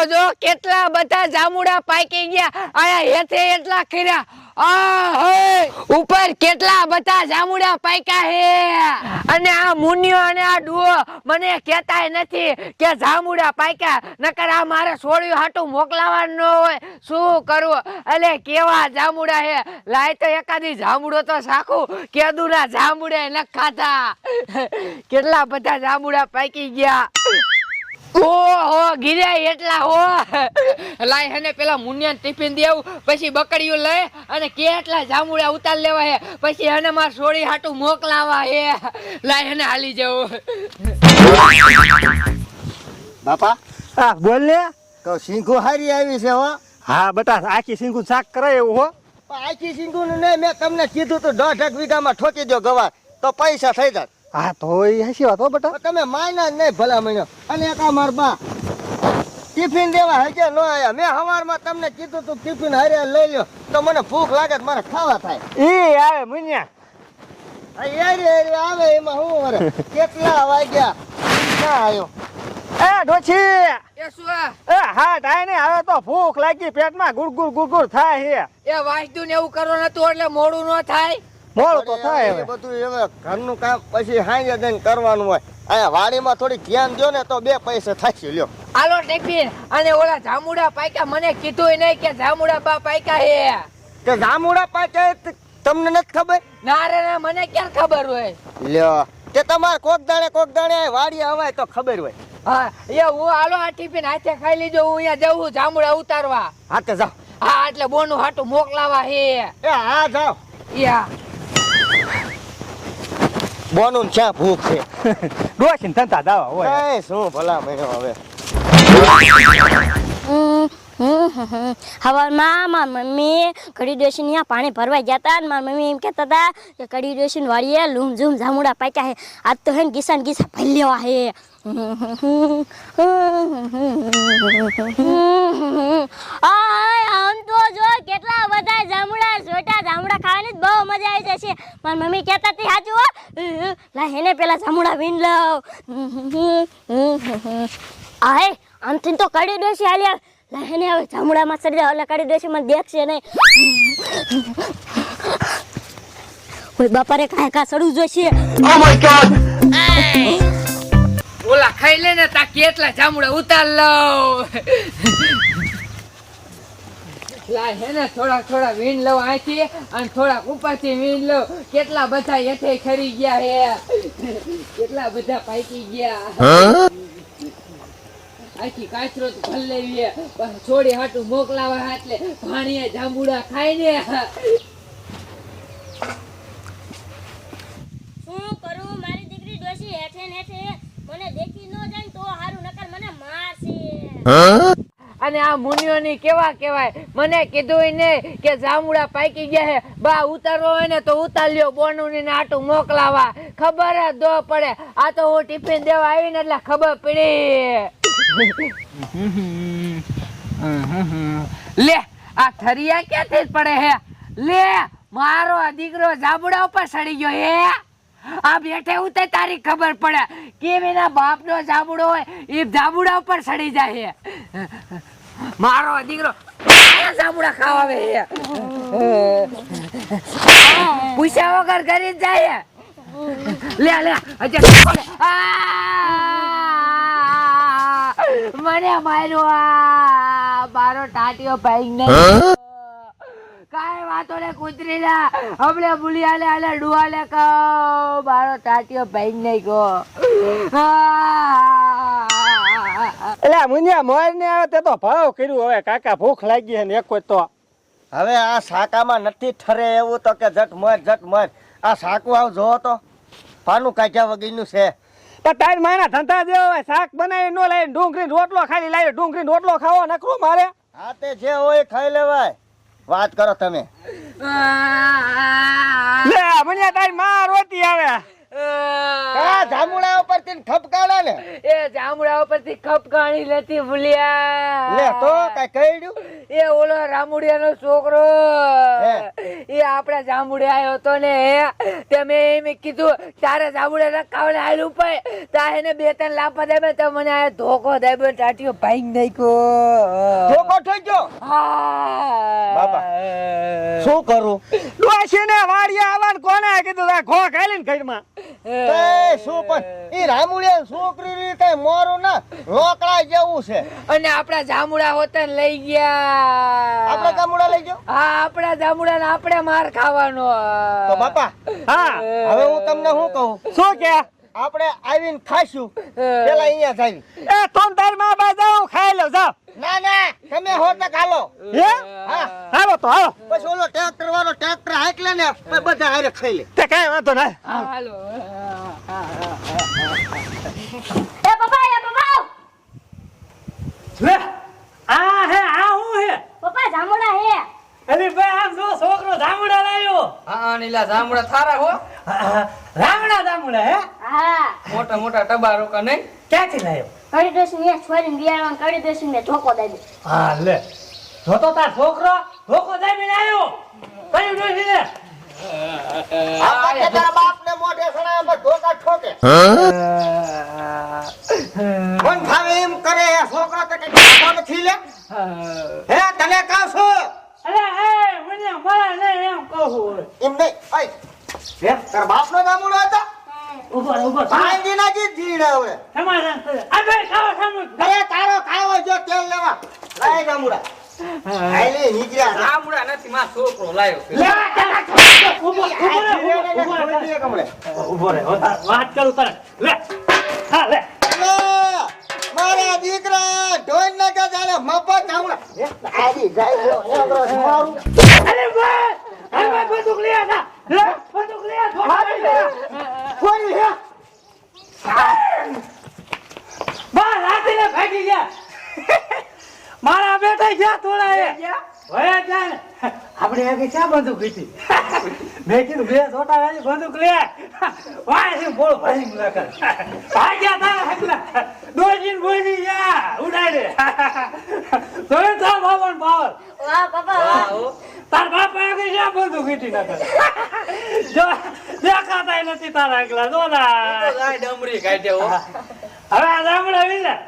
જો કેટલા બધા જામુડા પાકી ગયા આયા હેઠે એટલા ખીરા ઉપર કેટલા બધા જામુડા પાક્યા હે અને આ મુનિયો અને આ ડુઓ મને કહેતાય નથી કે જામુડા પાક્યા નકર આ મારે છોડ્યું હાટું મોકલાવાનું ન હોય શું કરવું અલે કેવા જામુડા હે લાય તો એકાદી જામુડો તો સાખું કેદુના જામુડે ન ખાધા કેટલા બધા જામુડા પાકી ગયા ઓહો ગીરે એટલા હો લાય હને પેલા મુનિયાને ટિફિન દેવું પછી બકડીઓ લઈ અને કેટલા જામુડા ઉતાર લેવા હે પછી હને માર સોડી હાટું મોકલાવા હે લાય હને હાલી જવું બાપા હા બોલ ને તો સિંગુ હારી આવી છે હો હા બટા આખી સિંગુ શાક કરાય એવું હો આખી સિંગુ ને મેં તમને કીધું તો 1.5 વીઘામાં ઠોકી દો ગવાર તો પૈસા થઈ જાય હા તો એ હસી વાત હો બટા તમે માયના જ નહીં ભલા મહિનો અને એક અમાર બા ટિફિન દેવા હજે ન આયા મેં હવારમાં તમને કીધું તું ટિફિન હારે લઈ લ્યો તો મને ભૂખ લાગે મારે ખાવા થાય ઈ આવે મુનિયા યાર આવે એમાં હું વરે કેટલા વાગ્યા ના આવ્યો એ ડોછી એ શું એ હા ટાઈ ને હવે તો ભૂખ લાગી પેટમાં ગુડગુડ થાય છે એ વાંચતું ને એવું કરો નતું એટલે મોડું ન થાય મોડું તો થાય એ હવે બધું હવે ઘરનું કામ પછી હાંજે દઈને કરવાનું હોય અહીંયા વાડીમાં થોડી ધ્યાન દો ને તો 2 પૈસા થશે લ્યો આલો ટિફિન અને ઓલા જામુડા પાક્યા મને કીધું નહીં કે જામુડા બા પાક્યા હે કે જામુડા પાકે તમને નથી ખબર ના રે ના મને ક્યાં ખબર હોય લ્યો કે તમારે કોક દાણે વાડી હવાય તો ખબર હોય હા એ હું આલો આ ટિફિન હાથે ખાઈ લીજો હું અહીંયા જવું જામુડા ઉતારવા હા તે જાઓ હા એટલે બોનું હાટું મોકલાવા હે એ હા જાઓ યા બોનું ક્યાં ભૂખ છે ડોશીને ધંધા દાવા હોય એ શું ભલા મહિનો હવે હવારમાં મારી મમ્મી કડી ડોશીને ત્યાં પાણી ભરવા ગયા હતા અને મારી મમ્મી એમ કહેતા હતા કે કડી ડોશીને વાળીએ લૂમ ઝૂમ જામુડા પાક્યા હે આજ તો હે ને ગીસા ભરી લેવા હે આમ તો જો કેટલા બધા જામુડા છોટા જામુડા ખાવાની જ બહુ મજા આવી જશે મારી મમ્મી કહેતા હતી સાચું હો લા હેને પેલા જામુડા વીન લઉં આય આમથી તો કડી ડોશી હાલ્યા લહેને હવે જામુડામાં ચડી જાય એટલે કાઢી દેશે મને દેખશે નહીં કોઈ બાપારે કાંઈ સડું જોઈશે ઓ માય ગોડ ઓલા ખાઈ લે ને તા કેટલા જામુડા ઉતાર લઉં લાય હે ને થોડા વીણ લઉં આથી અને થોડા ઉપરથી વીણ લઉં કેટલા બધા હેઠે ખરી ગયા હે કેટલા બધા પાકી ગયા આખી કાચરો તો ભલ લેવી છોડી હાટું મોકલાવા એટલે ભાણીએ જાંબુડા ખાઈ ને શું કરું મારી દીકરી ડોશી હેઠે ને હેઠે મને દેખી ન જાય તો હારું નકર મને મારશે અને આ મુનિયોની કેવા કહેવાય મને કીધું ને કે જાંબુડા પાકી ગયા હે બા ઉતારવો હોય ને તો ઉતાર લ્યો બોનુની ને આટું મોકલાવા ખબર જ દો પડે આ તો હું ટિફિન દેવા આવી ને એટલે ખબર પડી લે આ થરિયા ક્યાંથી પડે હે લે મારો દીકરો જાંબુડા ઉપર સડી ગયો હે આ બેઠે ઉતે તારી ખબર પડે કેમ એના બાપનો જાંબુડો હોય એ જાંબુડા ઉપર સડી જાય હે મારો દીકરો જાંબુડા ખાવા આવે હે પૂછ્યા વગર ઘરે જાય લે મને માર્યો મારો ટાટિયો ભાઈ નહીં કાઈ વાતો ને કૂતરી ના હમણે બુલિયા લે આલે ડુઆ લે કો મારો ટાટિયો ભાઈ નહીં કો એટલે મુનિયા મોર ને આવે તે તો ભાવ કર્યું હવે કાકા ભૂખ લાગી છે ને એક તો હવે આ શાકામાં નથી ઠરે એવું તો કે જટ મર આ શાકું આવ જો તો પાનું કાઢ્યા વગરનું છે પણ તારી માના ધંધા જેવો હોય શાક બનાવી નો લાવી ડુંગળી રોટલો ખાલી લાવી ડુંગળી રોટલો ખાવો નકરો મારે હા તે જે હોય ખાઈ લેવાય વાત કરો તમે લે મુનિયા તારી માં રોતી આવે આ જામુડા ઉપર થી ઠપકાડા ને એ જામુડા ઉપરથી ખપકાણી નથી ભૂલ્યા. લે તો કઈ કહ્યું એ ઓલો રામુડિયાનો છોકરો એ આપડા જામુડે આવ્યો હતો ને તે મેં એમ કીધું તારે જામુડે રખાવને આયલું પાય તા એને 2-3 લાપા દેবে તો મને આ ધોકો દેবে ટાટીઓ ભાઈ નાખ્યો. ધોકો થઈ ગયો હા બાપા. શું કરું ડોશીને વાડિયા આવવાનું કોને કીધું આ ઘો ખાલી ને ઘરમાં એ શું પણ ઈ રામુડિયા છોકરી ની કઈ મોરું ના લોકડા જેવું છે. અને આપડા જામુડા હોતા ને લઈ ગયા. આપણે જામુડા લઈ ગયો હા આપડા જામુડા ને આપણે માર ખાવાનો. તો બાપા હા હવે હું તમને શું કહું શું કે આપણે આવીને ખાશું પેલા અહીંયા જાવી. એ તમ તાર માં બા જાઓ ખાઈ લો જાઓ ના ના તમે હોટલ હાલો. હે હા હાલો તો હાલો પછી ઓલો ટ્રેક્ટર વાળો ટ્રેક્ટર હાંકલે ને પછી બધા હારે ખાઈ લે. તે કઈ વાંધો ના હાલો. એ પપ્પા લે આ હે આ હું હે પપ્પા જામુડા હે. અરે ભાઈ આમ જો છોકરો જામુડા લાવ્યો હા નીલા જામુડા થારા હો. રામણા જામુડા હે હા મોટા મોટા ટબા રોકા નહીં. ક્યાંથી લાવ્યો કડી ડોશી ને છોરીને બિયારણ કડી ડોશી ને ધોકો દઈ. હા લે જો તો તાર છોકરો ધોકો દાબીને આવ્યો કયું ડોશી ને આ પાકે તારા બાપને મોઢે સણાય પર ધોકા ઠોકે. કોણ ભાવે એમ કરે એ છોકરો તો કઈ ખાતો નથી લે. હે તને કહું છું અરે એ મને મારા ને એમ કહું એમ નહીં. ઓય હે તારા બાપનો જામુડો હતો ઉભો ભાંગી નાખી જીડ હવે. સમાધાન કરે આ ભાઈ ખાવા સામુ અરે તારો ખાવો જો તેલ લેવા લાય જામુડા. આલે નીકળ્યા જામુડા નથી માં છોકરો લાયો. ઉભો રે વાત કરું તને લે હા લે મારા દીકરા ઢોલ ના કા જાણે મફત જામુડા. આરી જાય મારું અરે ભાઈ અરે ભાઈ બંદૂક લે આ લે બંદૂક લે કોઈ હે બા રાતીને ભાગી ગયા મારા બેટા ગયા થોડા એ ભયા જાય ને આપણે આગળ ક્યાં બંદૂક લીધી મેં કીધું 2 છોટા વાળી બંદૂક લે વાય છે બોલ ભાઈ મુલાકાત ભાગ્યા તારા હકલા દોજીન બોલી જા ઉડાડે તોય તો બાવન પાવર વાહ પપ્પા વાહ. તાર બાપા આગળ ક્યાં બંદૂક લીધી ના કરે જો દેખાતા નથી તારા હકલા જો ના ડમરી કાઢ્યો. હવે આ ગામડા વિના